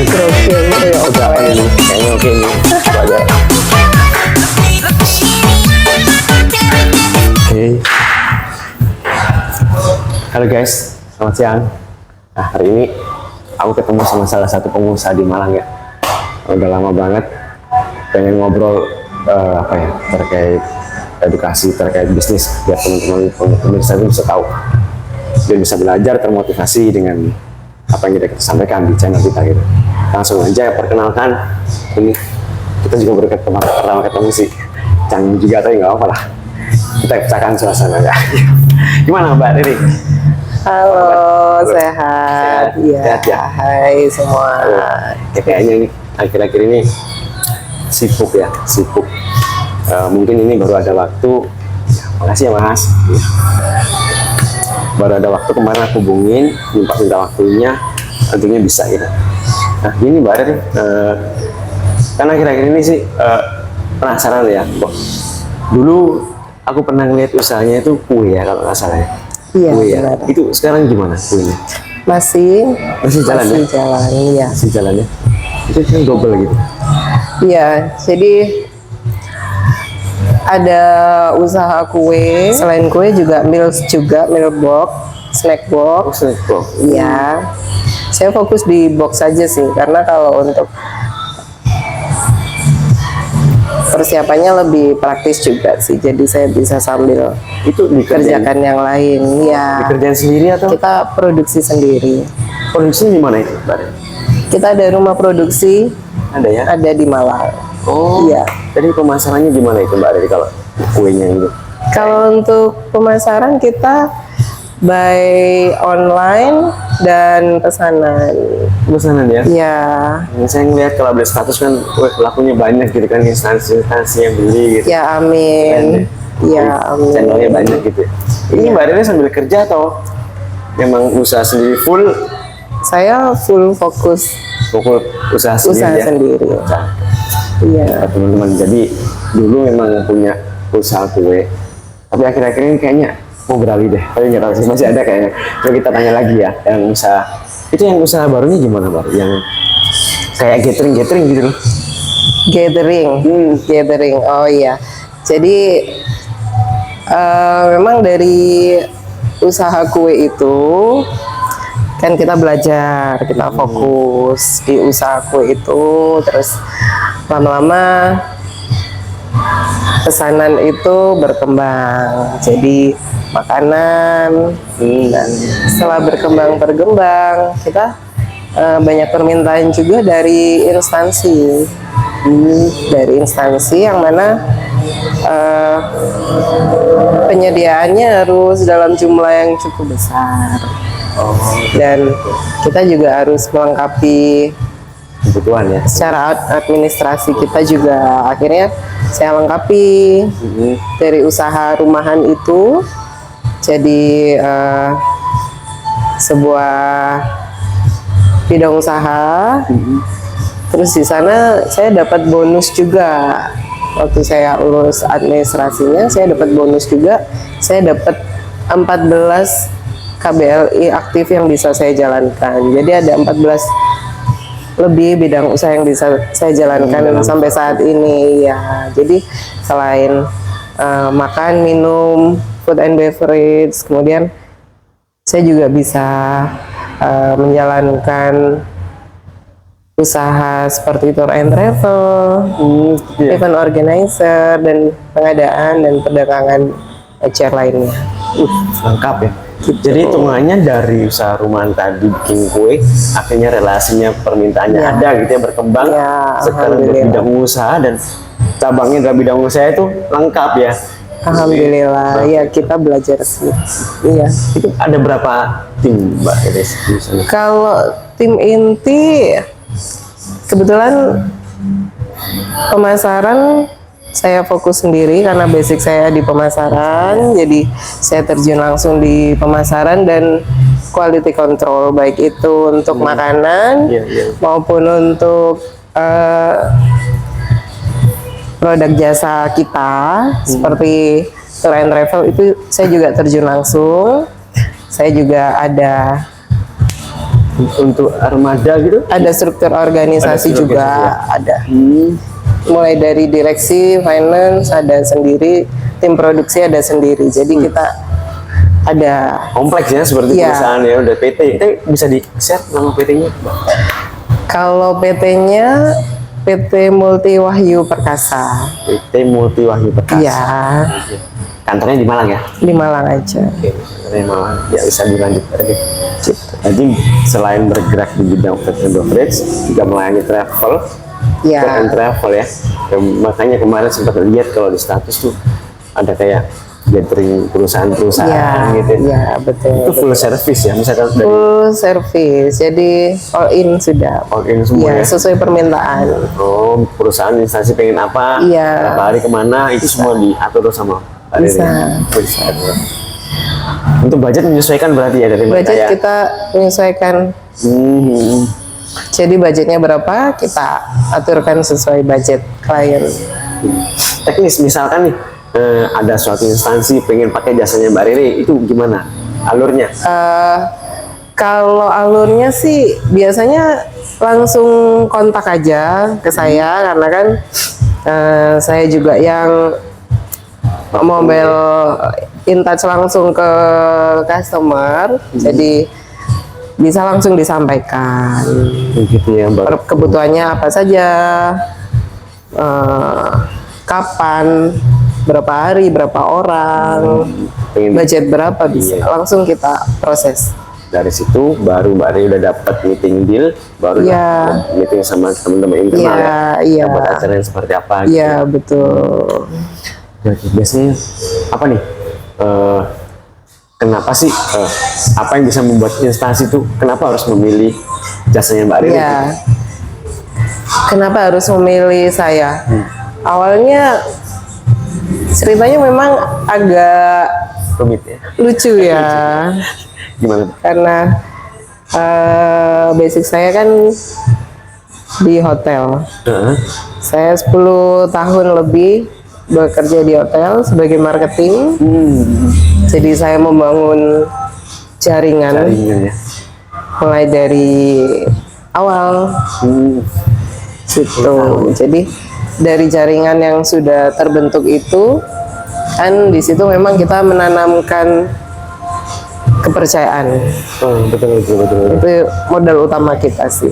Oke, ya Udah apa ini? Kayaknya oke nih. Coba aja. Oke. Halo guys, selamat siang. Nah, hari ini aku ketemu sama salah satu pengusaha di Malang ya. Udah lama banget pengen ngobrol apa ya, terkait edukasi, terkait bisnis, biar teman-teman pemirsa itu bisa tahu, biar bisa belajar, termotivasi dengan apa yang kita sampaikan di channel kita gitu. Langsung aja perkenalkan, ini kita juga pertama ketemu sih, canggung juga tapi nggak apa-apa lah, kita pecahkan suasana ya. Gimana Mbak Riri? Halo, sehat. Iya. Sehat ya? Hai semua. Ya, kayaknya ini akhir-akhir ini sibuk ya, sibuk. Mungkin ini baru ada waktu. Makasih ya Mas. Baru ada waktu kemarin aku hubungin, minta waktunya, tentunya bisa gitu. Nah gini Mbak Riri, kan akhir-akhir ini sih penasaran ya, kok dulu aku pernah ngeliat usahanya itu kue ya kalau nggak salah ya. Iya, Kue ya. benar. Itu sekarang gimana kuenya? Masih Jalan ya? jalan, iya. Masih jalan ya? Itu kan double gitu. Iya, jadi ada usaha kue. Selain kue juga meal box, snack box. Snack box. Iya. Saya fokus di box saja sih, karena kalau untuk persiapannya lebih praktis juga sih. Jadi saya bisa sambil Itu kerjakan yang lain. Ya. dikerjain sendiri atau? Kita produksi sendiri. Produksi di mana itu Mbak Riri? Kita ada rumah produksi, Ada ya? ada di Malang. Oh Iya. Jadi pemasarannya gimana itu Mbak Riri kalau kuenya itu? Kalau untuk pemasaran kita by online dan pesanan. Pesanan ya? Ya, Saya ngeliat kalau update status kan, pelakunya banyak gitu kan, instansi-instansi yang beli gitu. ya amin. Ya amin. Channelnya banyak gitu. Ini Mbak Riri sambil kerja atau memang usaha sendiri full? Saya full fokus Pokok usaha sendiri usaha ya? sendiri. Nah, Iya. teman-teman, jadi dulu memang punya usaha kue, tapi akhir-akhir ini kayaknya mau beralih deh, tapi nggak tahu sih, masih ada kayaknya. Coba kita tanya lagi ya, yang usaha itu, yang usaha barunya gimana Mbak? Yang kayak gathering gitu loh. Gathering. Oh iya. Jadi memang dari usaha kue itu kan kita belajar, kita fokus di usaha kue itu, terus lama-lama pesanan itu berkembang jadi makanan, dan setelah berkembang kita banyak permintaan juga dari instansi yang mana penyediaannya harus dalam jumlah yang cukup besar. Dan kita juga harus melengkapi Kebutuhan ya. secara administrasi kita juga, akhirnya saya lengkapi dari usaha rumahan itu jadi sebuah bidang usaha. Terus di sana saya dapat bonus juga waktu saya urus administrasinya, saya dapat bonus juga, saya dapat 14 KBLI aktif yang bisa saya jalankan. Jadi ada 14 lebih bidang usaha yang bisa saya jalankan sampai saat ini ya. Jadi selain makan, minum, food and beverage, kemudian saya juga bisa menjalankan usaha seperti tour and travel, event organizer, dan pengadaan dan perdagangan HR lainnya. Lengkap ya. Gitu. Jadi hitungannya dari usaha rumahan tadi bikin kue, akhirnya relasinya permintaannya ada gitu ya, berkembang. Sekarang di bidang usaha dan cabangnya dalam bidang usaha itu lengkap ya. Alhamdulillah, ya kita belajar sih. Iya. Itu ada berapa tim Mbak Iris di sana? Kalau tim inti, kebetulan pemasaran saya fokus sendiri karena basic saya di pemasaran, jadi saya terjun langsung di pemasaran dan quality control, baik itu untuk makanan maupun untuk produk jasa kita seperti tour and travel, itu saya juga terjun langsung. Saya juga ada Untuk armada gitu? Ada struktur organisasi Ada struktur juga, organisasi ada. Mulai dari direksi, finance ada sendiri, tim produksi ada sendiri. Jadi kita ada. Kompleks ya seperti Iya. perusahaan ya, udah PT. Itu bisa di-share nama PT-nya? Kalau PT-nya PT Multi Wahyu Perkasa. PT Multi Wahyu Perkasa. Iya, Kantornya di Malang ya? di Malang aja. Oke, kantornya Malang. Ya bisa dilanjut lagi. Jadi selain bergerak di bidang food and beverage, juga melayani travel, Iya. food and travel ya. Makanya kemarin sempat lihat kalau di status tuh ada kayak gathering perusahaan-perusahaan Iya, gitu. iya, betul. Itu full service ya, misalkan dari Full service, jadi all in sudah. all in semua Iya, ya. sesuai permintaan. Oh, perusahaan instansi pengen apa, Iya. berapa hari kemana, itu semua diatur sama Pak Riri. Bisa. Bisa. Untuk budget menyesuaikan berarti ya dari mereka Budget ya. kita menyesuaikan. Hmm. Jadi budgetnya berapa, kita aturkan sesuai budget klien. Teknis misalkan nih ada suatu instansi pengen pakai jasanya Mbak Riri, itu gimana alurnya? Kalau alurnya sih biasanya langsung kontak aja ke saya, karena kan saya juga yang mobile in touch langsung ke customer, jadi bisa langsung disampaikan Gitu ya Mbak. kebutuhannya apa saja, kapan, berapa hari, berapa orang, Pengen budget berapa, bisa Iya. langsung kita proses. dari situ baru Mbak Riri udah dapat meeting deal, baru Iya. dapat meeting sama teman-teman internal Iya, ya. iya. Buat acara yang seperti apa gitu. Iya, betul. Oke, biasanya apa nih? Kenapa sih apa yang bisa membuat instansi itu kenapa harus memilih jasanya Mbak Riri? Iya. Kenapa harus memilih saya? Awalnya ceritanya memang agak Rumit ya. lucu ya, Gimana? karena basic saya kan di hotel. Heeh. Saya 10 tahun lebih bekerja di hotel sebagai marketing. Jadi saya membangun jaringan Jaringan ya. mulai dari awal gitu. Jadi dari jaringan yang sudah terbentuk itu kan di situ memang kita menanamkan kepercayaan. Oh, betul. Itu modal utama kita sih.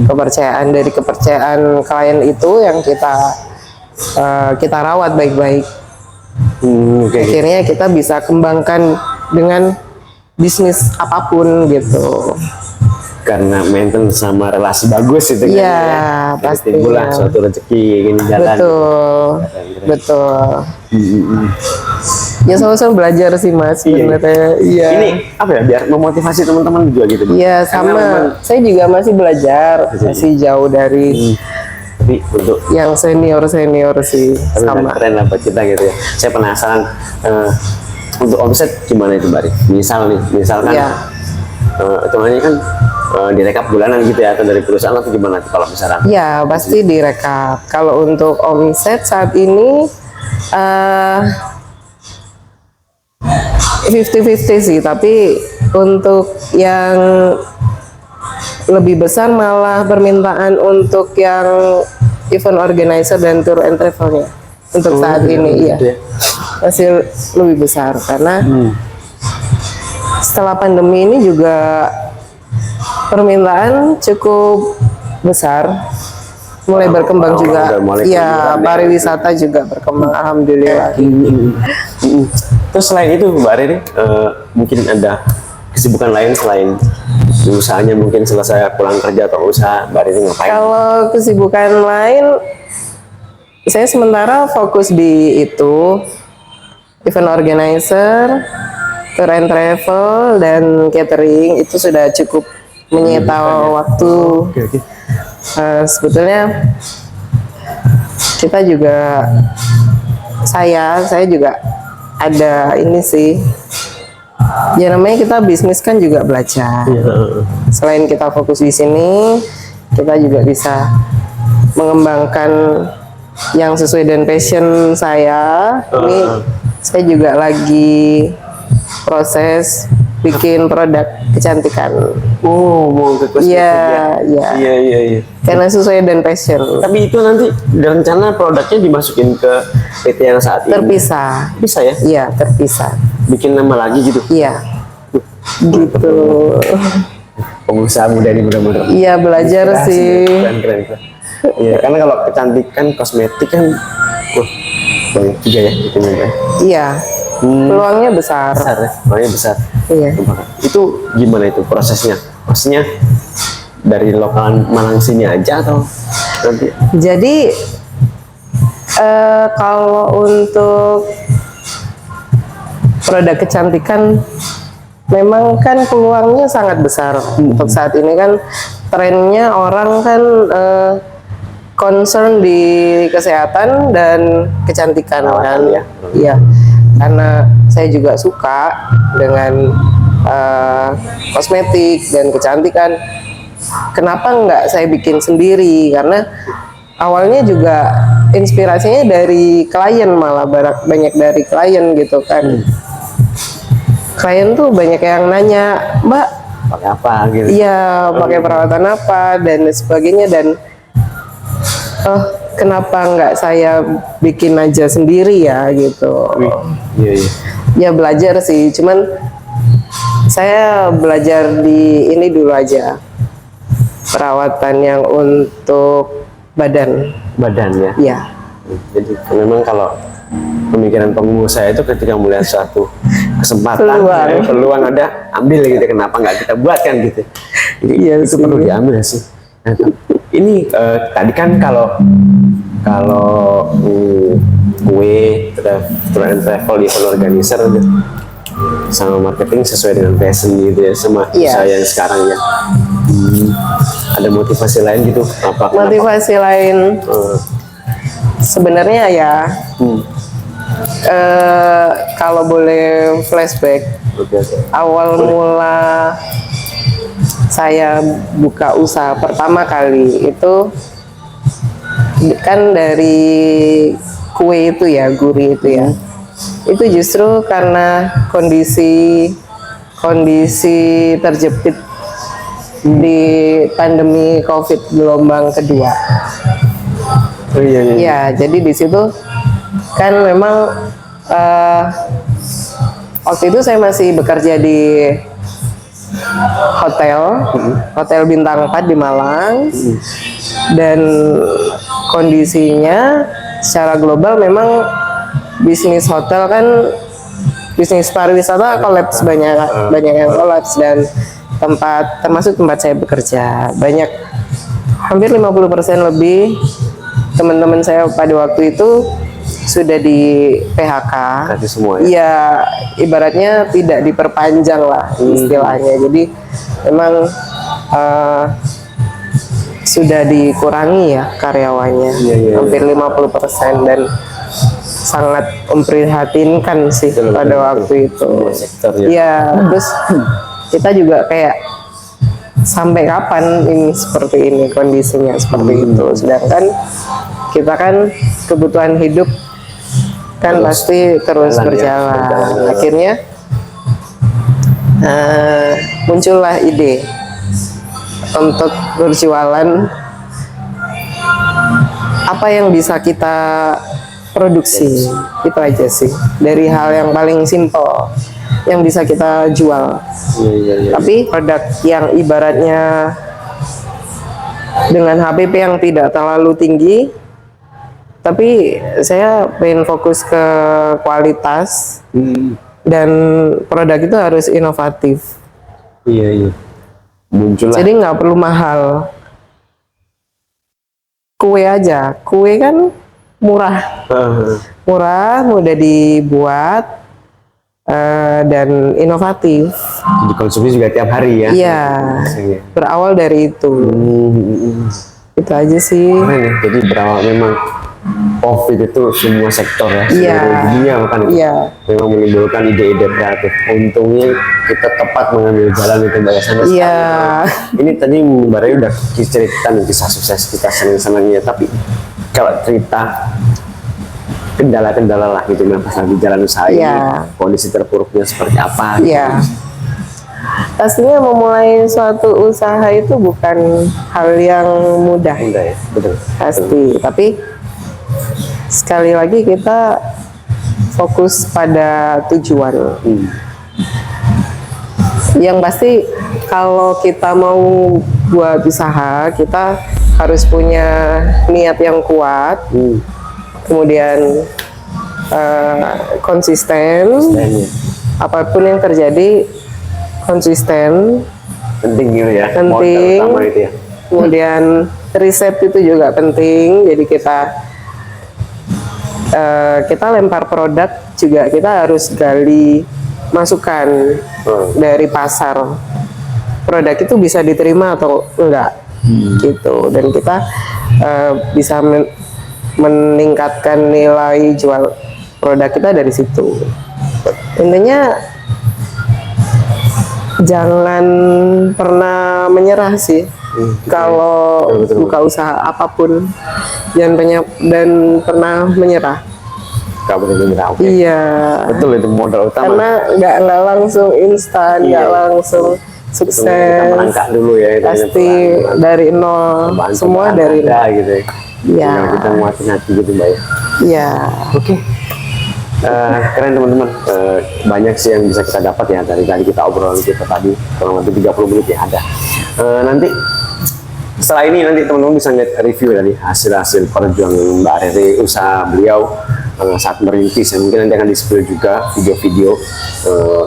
Kepercayaan, dari kepercayaan klien itu yang kita rawat baik-baik. Oke. Akhirnya kita bisa kembangkan dengan bisnis apapun gitu. Karena maintain sama relasi bagus itu kan. Iya, Jadi pastinya. timbullah suatu rezeki gini jalan. Betul, betul. Ya sama-sama belajar sih Mas sebenarnya. Iya. Ini apa ya, biar memotivasi teman-teman juga gitu. Iya, Karena memang- sama. Saya juga masih belajar, masih jauh dari tapi untuk yang senior sih. tapi Sama. keren lah buat kita gitu ya. Saya penasaran untuk omset gimana itu Mbak Ri? Misalkan Iya. hitungannya kan direkap bulanan gitu ya, atau dari perusahaan atau gimana tuh kalau misalkan? Ya, pasti direkap. Kalau untuk omset saat ini 50-50 sih, tapi untuk yang lebih besar malah permintaan untuk yang event organizer dan tour and travelnya untuk saat ini, iya, gitu ya. masih lebih besar karena setelah pandemi ini juga permintaan cukup besar, mulai berkembang juga. udah mulai Iya, berkembang, pariwisata juga berkembang, alhamdulillah. Terus selain itu Mbak Riri, mungkin ada kesibukan lain selain usahanya, mungkin selesai pulang kerja atau usaha Mbak Riri ngapain? Kalau kesibukan lain, saya sementara fokus di itu, event organizer, tour and travel, dan catering. Itu sudah cukup menyita waktu. Oke. Sebetulnya kita juga, saya juga ada ini sih, ya namanya kita bisnis kan juga belajar. Selain kita fokus di sini, kita juga bisa mengembangkan yang sesuai dengan passion saya. Ini saya juga lagi proses bikin produk kecantikan. Oh, mau ke kosmetik Iya, ya? iya. Iya. Karena sesuai dan passion. Tapi itu nanti rencana produknya dimasukin ke PT yang saat ini? Terpisah. Bisa ya? Iya, terpisah. Bikin nama lagi gitu? Iya. Gitu. Pengusaha muda ini benar-benar Iya, belajar inspirasi. sih. Keren. Iya, karena kalau kecantikan kosmetik kan, wah, banyak juga ya gitu ya. Iya. Peluangnya besar. Besar ya, namanya besar. Iya. Itu gimana itu prosesnya? Maksudnya dari lokal Malang sini aja atau nanti? Jadi kalau untuk produk kecantikan memang kan peluangnya sangat besar. Untuk saat ini kan trennya orang kan concern di kesehatan dan kecantikan kan ya. Iya. Karena saya juga suka dengan kosmetik dan kecantikan. Kenapa nggak saya bikin sendiri? Karena awalnya juga inspirasinya dari klien, malah banyak dari klien gitu kan. Klien tuh banyak yang nanya, Mbak, Pakai apa gitu? iya pakai perawatan apa dan sebagainya, dan kenapa nggak saya bikin aja sendiri ya gitu. Iya. Ya belajar sih, cuman saya belajar di ini dulu aja, perawatan yang untuk badan. Badan ya. Ya, Jadi memang kalau pemikiran pengusaha itu ketika melihat suatu kesempatan, peluang ada, ambil gitu. Kenapa nggak kita buat kan gitu? Jadi Iya itu sih. perlu diambil sih. Nah, ini tadi kan kalau kue travel event organizer gitu, sama marketing sesuai dengan passion gitu ya, sama Iya. usaha yang sekarang ya. Ada motivasi lain gitu? Apa? motivasi lain sebenarnya ya, kalau boleh flashback, Oke. awal mula saya buka usaha pertama kali itu kan dari kue itu ya, guri itu ya. Itu justru karena kondisi terjepit di pandemi COVID gelombang kedua. Oh iya. Ya, jadi di situ kan memang waktu itu saya masih bekerja di hotel bintang 4 di Malang, dan kondisinya secara global memang bisnis hotel kan, bisnis pariwisata kolaps, banyak yang kolaps, dan termasuk tempat saya bekerja, banyak, hampir 50% lebih teman-teman saya pada waktu itu sudah di PHK. Berarti semua ya? Iya, ibaratnya tidak diperpanjang lah istilahnya. Jadi memang sudah dikurangi ya karyawannya, Iya. hampir 50%, dan sangat memprihatinkan sih pada waktu itu. Semua sektor ya? Iya, terus kita juga kayak sampai kapan ini seperti ini, kondisinya seperti itu, sedangkan kita kan kebutuhan hidup kan pasti terus berjalan. Akhirnya muncullah ide untuk berjualan apa yang bisa kita produksi, itu aja sih, dari hal yang paling simpel yang bisa kita jual. Iya. Tapi produk yang ibaratnya dengan HPP yang tidak terlalu tinggi, tapi saya pengen fokus ke kualitas, dan produk itu harus inovatif. Iya. Muncul lah. Jadi nggak perlu mahal. Kue aja, kue kan murah, mudah dibuat, dan inovatif. Dikonsumsi juga tiap hari ya? Iya, berawal dari itu. Itu aja sih. Keren ya, jadi berawal memang COVID itu semua sektor ya, seluruh dunia bahkan itu. Iya. Memang menimbulkan ide-ide kreatif. Untungnya kita tepat mengambil jalan itu Mbak ya, sampai Iya. sekarang. Ini tadi Mbak Ray udah cerita nih kisah sukses kita senang-senangnya, tapi kalau cerita kendala-kendala lah gitu, pas lagi jalan usaha ini, Iya. kondisi terpuruknya seperti apa gitu. Iya. pastinya memulai suatu usaha itu bukan hal yang mudah, Mudah ya, betul. pasti. Tapi sekali lagi kita fokus pada tujuan. Yang pasti kalau kita mau buat usaha, kita harus punya niat yang kuat, kemudian konsisten. Kayaknya Apapun yang terjadi, konsisten, penting gitu ya. Modal penting. utama itu ya. Kemudian riset itu juga penting. Jadi kita lempar produk juga kita harus gali masukan dari pasar. Produk itu bisa diterima atau enggak, gitu. Dan kita bisa meningkatkan nilai jual produk kita dari situ. Intinya jangan pernah menyerah sih. Kalau Betul. buka usaha apapun, jangan pernah menyerah. Gak boleh menyerah. Oke. Iya, Betul, itu modal utama. karena nggak langsung instan, nggak Iya. langsung Kita sukses. melangkah dulu ya. itu Pasti pelan-pelan. dari nol, Cobaan-cobaan semua dari ada nol. gitu ya. Iya. Tinggal kita nguatin hati gitu Mbak ya. Iya. Oke. Keren teman-teman. Banyak sih yang bisa kita dapat ya dari tadi kita obrolan kita tadi kurang lebih 30 menit ya ada. Nanti setelah ini nanti teman-teman bisa lihat review dari hasil-hasil perjuangan Mbak Rere, usaha beliau saat merintis. Ya, mungkin nanti akan di-spill juga video-video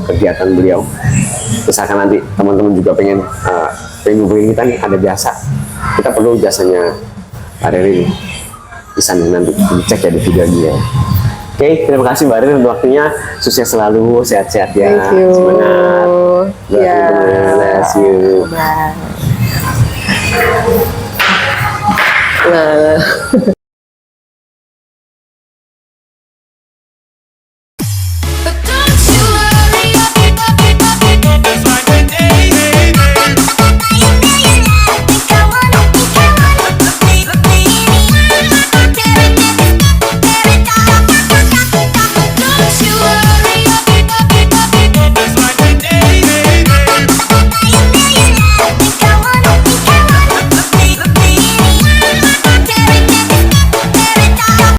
kegiatan beliau. Misalkan nanti teman-teman juga pengen hubungin kita nih, ada jasa, kita perlu jasanya Mbak Rere nih. Bisa nih nanti dicek ya di video dia. Oke, terima kasih Mbak Rere untuk waktunya. Sukses selalu, sehat-sehat ya. Thank you. Semangat. Ya. See you. Nah.